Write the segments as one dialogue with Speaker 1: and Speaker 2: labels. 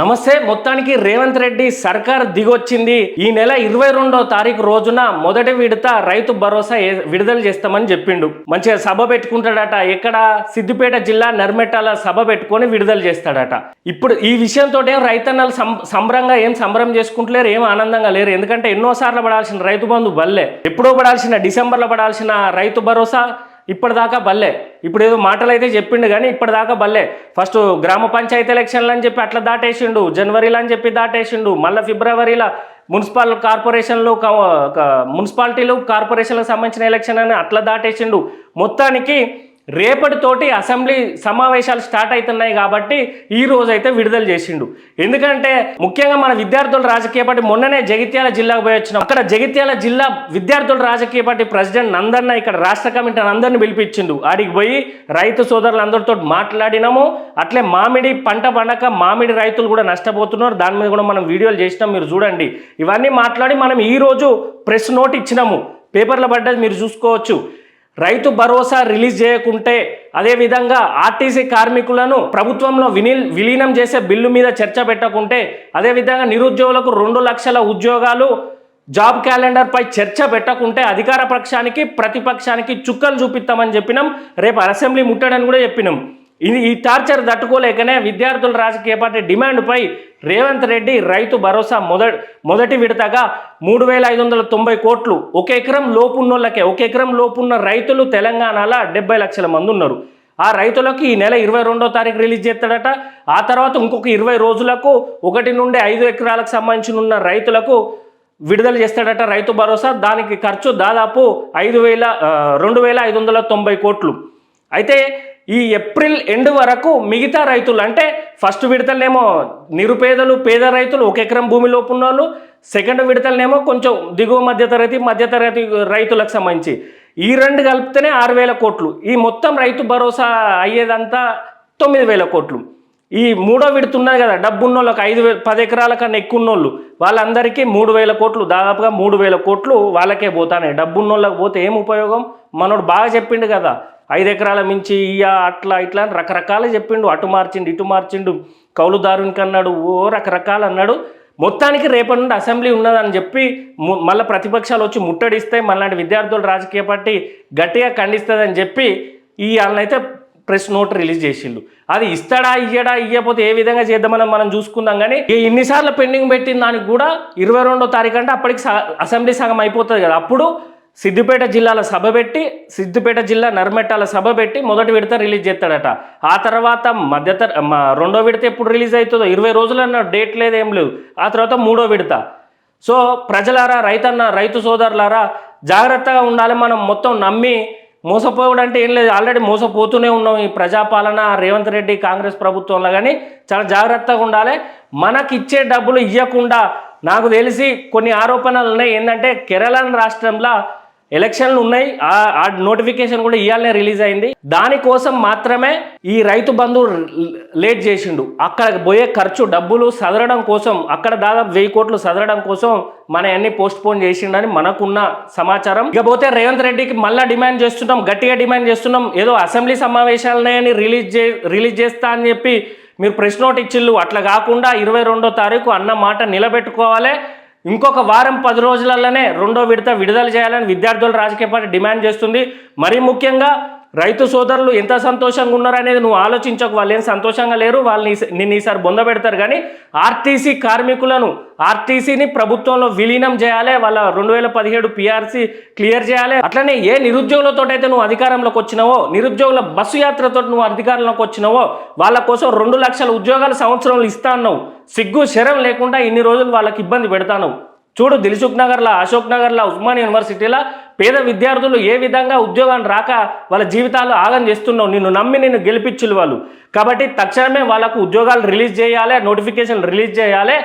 Speaker 1: నమస్తే. మొత్తానికి రేవంత్ రెడ్డి సర్కార్ దిగొచ్చింది. ఈ నెల 22వ తారీఖు రోజున మొదటి విడత రైతు భరోసా విడుదల చేస్తామని చెప్పిండు. మంచిగా సభ పెట్టుకుంటాడట. ఎక్కడ? సిద్దిపేట జిల్లా నర్మెట్టాల సభ పెట్టుకొని విడుదల చేస్తాడట. ఇప్పుడు ఈ విషయంతో రైతన్నలు సంబరంగా ఏం సంబరం చేసుకుంటలేరు, ఏం ఆనందంగా లేరు. ఎందుకంటే ఎన్నోసార్లు పడాల్సిన రైతు బంధు బల్లే, ఎప్పుడో పడాల్సిన డిసెంబర్లో పడాల్సిన రైతు భరోసా ఇప్పటిదాకా బల్లే. ఇప్పుడు ఏదో మాటలు అయితే చెప్పిండు కానీ ఇప్పటిదాకా బల్లే. ఫస్ట్ గ్రామ పంచాయతీ ఎలక్షన్లు అని చెప్పి అట్లా దాటేసిండు, జనవరిలో అని చెప్పి దాటేసిండు, మళ్ళీ ఫిబ్రవరిలో మున్సిపాలిటీలు కార్పొరేషన్లకు సంబంధించిన ఎలక్షన్ అని అట్లా దాటేసిండు. మొత్తానికి రేపటితోటి అసెంబ్లీ సమావేశాలు స్టార్ట్ అవుతున్నాయి కాబట్టి ఈ రోజు అయితే విడుదల చేసిండు. ఎందుకంటే ముఖ్యంగా మన విద్యార్థుల రాజకీయ పార్టీ మొన్ననే జగిత్యాల జిల్లాకు పోయి వచ్చినాం. అక్కడ జగిత్యాల జిల్లా విద్యార్థుల రాజకీయ పార్టీ ప్రెసిడెంట్ నందన్న ఇక్కడ రాష్ట్ర కమిటీ అందరిని పిలిపించిండు. ఆడికి పోయి రైతు సోదరులందరితో మాట్లాడినాము. అట్లే మామిడి పంట పండక మామిడి రైతులు కూడా నష్టపోతున్నారు. దాని మీద కూడా మనం వీడియోలు చేసినాం, మీరు చూడండి. ఇవన్నీ మాట్లాడి మనం ఈరోజు ప్రెస్ నోట్ ఇచ్చినాము, పేపర్లో పడ్డది మీరు చూసుకోవచ్చు. రైతు భరోసా రిలీజ్ చేయకుంటే, అదేవిధంగా ఆర్టీసీ కార్మికులను ప్రభుత్వంలో విలీనం చేసే బిల్లు మీద చర్చ పెట్టకుంటే, అదేవిధంగా నిరుద్యోగులకు 2 లక్షల ఉద్యోగాలు జాబ్ క్యాలెండర్పై చర్చ పెట్టకుంటే అధికార పక్షానికి ప్రతిపక్షానికి చుక్కలు చూపిస్తామని చెప్పినాం. రేపు అసెంబ్లీ ముట్టడని కూడా చెప్పినాం. ఈ టార్చర్ తట్టుకోలేకనే విద్యార్థుల రాజకీయ పార్టీ డిమాండ్పై రేవంత్ రెడ్డి రైతు భరోసా మొదటి విడతగా 3,590 కోట్లు ఒక ఎకరం లోపున్నోళ్ళకే, ఒక ఎకరం లోపున్న రైతులు తెలంగాణలో 70 లక్షల మంది ఉన్నారు. ఆ రైతులకు ఈ నెల 22వ తారీఖు రిలీజ్ చేస్తాడట. ఆ తర్వాత ఇంకొక 20 రోజులకు 1 నుండి 5 ఎకరాలకు సంబంధించిన ఉన్న రైతులకు విడుదల చేస్తాడట రైతు భరోసా. దానికి ఖర్చు దాదాపు 2,590 కోట్లు. అయితే ఈ ఏప్రిల్ ఎండ్ వరకు మిగతా రైతులు, అంటే ఫస్ట్ విడతలనేమో నిరుపేదలు, పేద రైతులు, ఒక ఎకరం భూమిలోపు ఉన్న వాళ్ళు, సెకండ్ విడతలనేమో కొంచెం దిగువ మధ్యతరగతి రైతులకు సంబంధించి ఈ 2 కలిపితేనే 6,000 కోట్లు. ఈ మొత్తం రైతు భరోసా అయ్యేదంతా 9,000 కోట్లు. ఈ 3వ విడత ఉన్నది కదా, డబ్బు ఉన్నోళ్ళకి 10 ఎకరాల కన్నా ఎక్కువ ఉన్నోళ్ళు వాళ్ళందరికీ 3,000 కోట్లు, దాదాపుగా 3,000 కోట్లు వాళ్ళకే పోతాయి. డబ్బు ఉన్నోళ్ళకి పోతే ఏం ఉపయోగం? మనోడు బాగా చెప్పిండు కదా, 5 ఎకరాల మించి అట్లా ఇట్లా అని రకరకాలు చెప్పిండు. అటు మార్చిండు, ఇటు మార్చిండు, కౌలుదారునికి అన్నాడు, రకరకాలు అన్నాడు. మొత్తానికి రేపటి నుండి అసెంబ్లీ ఉన్నదని చెప్పి మళ్ళీ ప్రతిపక్షాలు వచ్చి ముట్టడిస్తే మళ్ళీ విద్యార్థుల రాజకీయ పార్టీ గట్టిగా ఖండిస్తుందని చెప్పి వాళ్ళనైతే ప్రెస్ నోట్ రిలీజ్ చేసిండు. అది ఇస్తాడా ఇయ్యపోతే ఏ విధంగా చేద్దామని మనం చూసుకుందాం. కానీ ఇన్నిసార్లు పెండింగ్ పెట్టిన దానికి కూడా 22వ తారీఖు అంటే అప్పటికి అసెంబ్లీ సగం అయిపోతుంది కదా. అప్పుడు సిద్దిపేట జిల్లాల సభ పెట్టి, సిద్దిపేట జిల్లా నర్మెట్టాల సభ పెట్టి మొదటి విడత రిలీజ్ చేస్తాడట. ఆ తర్వాత 2వ విడత ఎప్పుడు రిలీజ్ అవుతుందో 20 రోజులు అన్న డేట్ లేదు, ఏం లేదు. ఆ తర్వాత 3వ విడత. సో ప్రజలారా, రైతు సోదరులారా జాగ్రత్తగా ఉండాలి. మనం మొత్తం నమ్మి మోసపోవడం అంటే ఏం లేదు, ఆల్రెడీ మోసపోతూనే ఉన్నాం ఈ ప్రజాపాలన రేవంత్ రెడ్డి కాంగ్రెస్ ప్రభుత్వంలో. కానీ చాలా జాగ్రత్తగా ఉండాలి. మనకిచ్చే డబ్బులు ఇవ్వకుండా, నాకు తెలిసి కొన్ని ఆరోపణలు ఉన్నాయి. ఏంటంటే కేరళ రాష్ట్రంలో ఎలక్షన్లు ఉన్నాయి, ఆ నోటిఫికేషన్ కూడా ఇవాళనే రిలీజ్ అయింది. దానికోసం మాత్రమే ఈ రైతు బంధు లేట్ చేసిండు. అక్కడ పోయే ఖర్చు డబ్బులు సదరడం కోసం, అక్కడ దాదాపు 1000 కోట్లు సదరడం కోసం మన అన్ని పోస్ట్ పోన్ చేసిండని మనకున్న సమాచారం. ఇకపోతే రేవంత్ రెడ్డికి మళ్ళీ డిమాండ్ చేస్తున్నాం, గట్టిగా డిమాండ్ చేస్తున్నాం. ఏదో అసెంబ్లీ సమావేశాలనే రిలీజ్ చేస్తా అని చెప్పి మీరు ప్రెస్ నోట్ ఇచ్చిళ్ళు. అట్లా కాకుండా 22వ తారీఖు అన్న మాట నిలబెట్టుకోవాలి. ఇంకొక వారం 10 రోజులలోనే 2వ విడత విడుదల చేయాలని విద్యార్థుల రాజకీయ పార్టీ డిమాండ్ చేస్తుంది. మరీ ముఖ్యంగా రైతు సోదరులు ఎంత సంతోషంగా ఉన్నారనేది నువ్వు ఆలోచించకు. వాళ్ళు ఏం సంతోషంగా లేరు, నిన్ను ఈసారి బొందబెడతారు. కానీ ఆర్టీసీ కార్మికులను, ఆర్టీసీని ప్రభుత్వంలో విలీనం చేయాలి, వాళ్ళ 2017 పిఆర్సీ క్లియర్ చేయాలి. అట్లనే ఏ నిరుద్యోగులతో అయితే నువ్వు అధికారంలోకి వచ్చినావో, నిరుద్యోగుల బస్సు యాత్రతో నువ్వు అధికారంలోకి వచ్చినావో వాళ్ళ కోసం 2 లక్షల ఉద్యోగాలు సంవత్సరంలో ఇస్తా అన్నావు. సిగ్గు శరం లేకుండా ఇన్ని రోజులు వాళ్ళకి ఇబ్బంది పెడతాను. చూడు, దిల్సుఖ్ నగర్లో, అశోక్ నగర్లో, ఉస్మాన్ యూనివర్సిటీలో పేద విద్యార్థులు ఏ విధంగా ఉద్యోగాన్ని రాక వాళ్ళ జీవితాలు ఆగం చేస్తున్నావు. నిన్ను నమ్మి నిన్ను గెలిపించులు వాళ్ళు. కాబట్టి తక్షణమే వాళ్ళకు ఉద్యోగాలు రిలీజ్ చేయాలి, నోటిఫికేషన్ రిలీజ్ చేయాలి.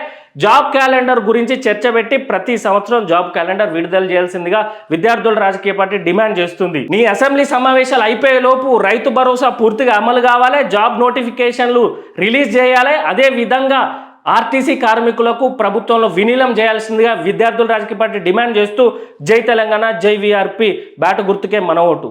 Speaker 1: జాబ్ క్యాలెండర్ గురించి చర్చ పెట్టి ప్రతి సంవత్సరం జాబ్ క్యాలెండర్ విడుదల చేయాల్సిందిగా విద్యార్థుల రాజకీయ పార్టీ డిమాండ్ చేస్తుంది. నీ అసెంబ్లీ సమావేశాలు అయిపోయేలోపు రైతు భరోసా పూర్తిగా అమలు కావాలి, జాబ్ నోటిఫికేషన్లు రిలీజ్ చేయాలి. అదే విధంగా ఆర్టీసీ కార్మికులకు ప్రభుత్వంలో విలీనం చేయాల్సిందిగా విద్యార్థుల రాజకీయ పార్టీ డిమాండ్ చేస్తూ జై తెలంగాణ, జై వీఆర్పీ, బ్యాటు గుర్తుకే మన ఓటు.